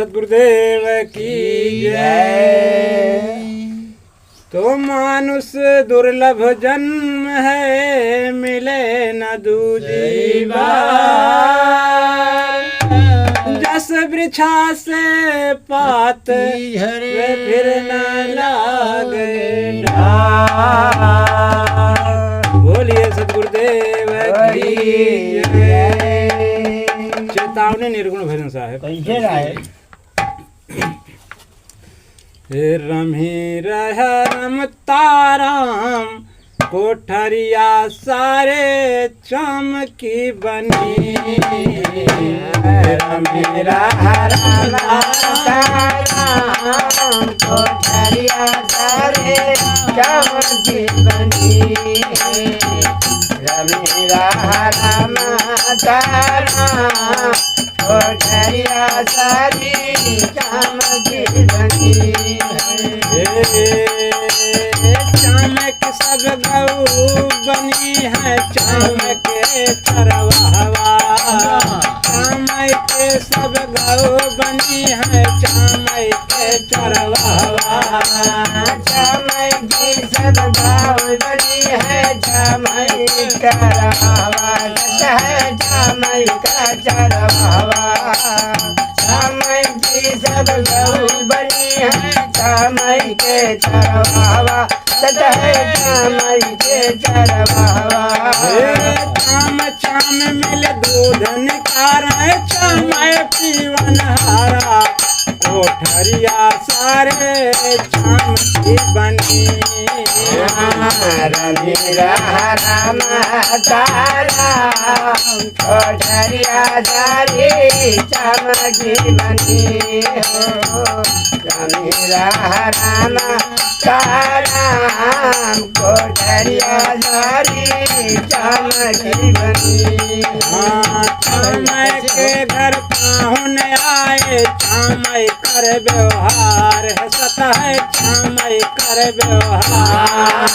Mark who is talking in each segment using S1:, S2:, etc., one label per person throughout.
S1: सतगुरुदेव की जय। तो मानुष दुर्लभ जन्म है, मिले न दूजी बार। जस वृछा से पात वे फिर न लागे ढार। बोलिए सतगुरुदेव की जय। चेतावनी निर्गुण भजन साहेब। रमी रह रमताराम, कोठरिया सारे चमकी बनी। रमी रह रमताराम, कोठरिया सारे चमकी बनी। रमी रह रमताराम, कोठरिया सारी चमकी बनी। चमक सब गऊ बनी है, चमक चरवाहवा। चमक सब गऊ बनी है, चमक चरवाहवा। चमक सब गऊ बनी है, चमक चरवाहवा। चमक चरवाहवा। चमक सब गऊ बनी है, चमक चरवाहवा। चमक चरवाहवा। चाम चाम मिल दूध निकार, चमय पीवन हारा। कोठरिया सारे चमकी बनी। रमी रह रमताराम, कोठरिया सारी चमकी बनी। रमी रह रमताराम, कोठरिया सारी चमकी बनी। चमय के घर पाहुन आए, चमय कर व्यवहार है सतह। चमय कर व्यवहार।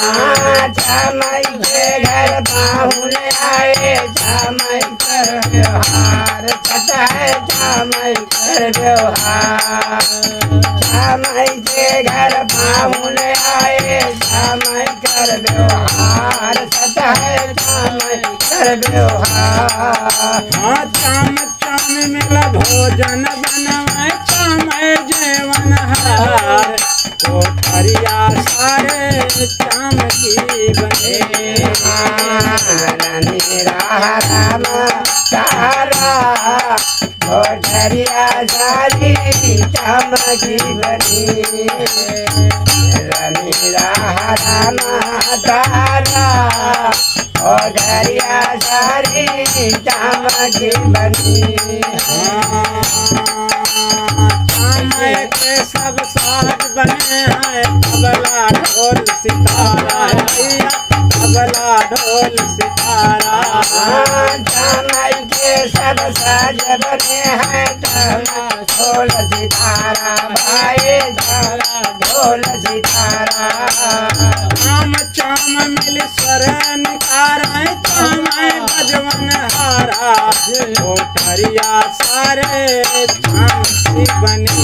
S1: चमय के घर पाहुन आए, चमय कर व्यवहार सतह। चमय कर व्यवहार। चमय के घर पाहुन आए, चमय कर व्यवहार सतह। चमय कर व्यवहार। चाम चाम मिला भोजन बनवाए, चमय जेवन हार। कोठरिया सारे चमकी बने। रमी रह रमताराम, कोठरिया सारी चमकी बनी। रमी रह रमताराम, कोठरिया सारी चमकी बनी। चमय के सब साज बने हैं, तबला ढोल सितारा है भैया। तबला ढोल सितारा। चमय के सब साज बने हैं, तबला ढोल सितारा भाई। तबला ढोल सितारा। चाम चाम मिल स्वर निकार, चमय बजवन हारा। कोठरिया सारे चमकी बनी।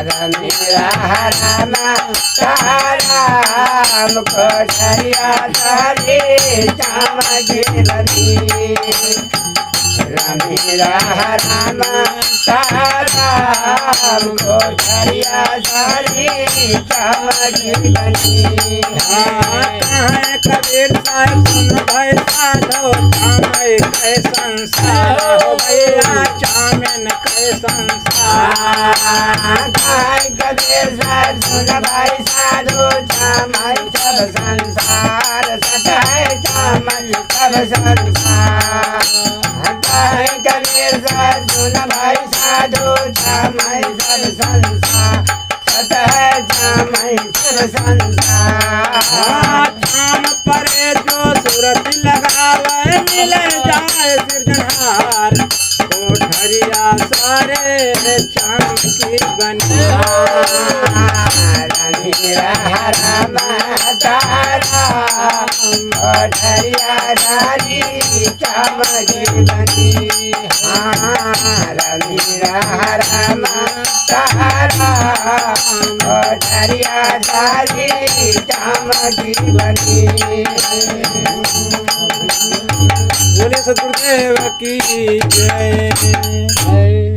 S1: रमी रह रमताराम, कोठरिया सारी चमकी बनी। रमी रह रमताराम, कोठरिया सारी चमकी बनी। कबीर साहब सुन भाई साधो, चमय के संसार हो भैया। चामन के संसार। कबीर साहब सुन भाई साधो, चमय सब संसार सतह। चमय सब संसार। कबीर साहब सुन भाई साधो, चमय सब संसार सतह। चमय सब संसार। चाम परे जो सूरत लगावे, मिल जाए सृजनहार। कोठरिया सारे चमकी बनी
S2: कोठरिया सारी चमकी बनी कोठरिया सारी चमकी बनी।
S1: बोले सतगुरुदेव की जय।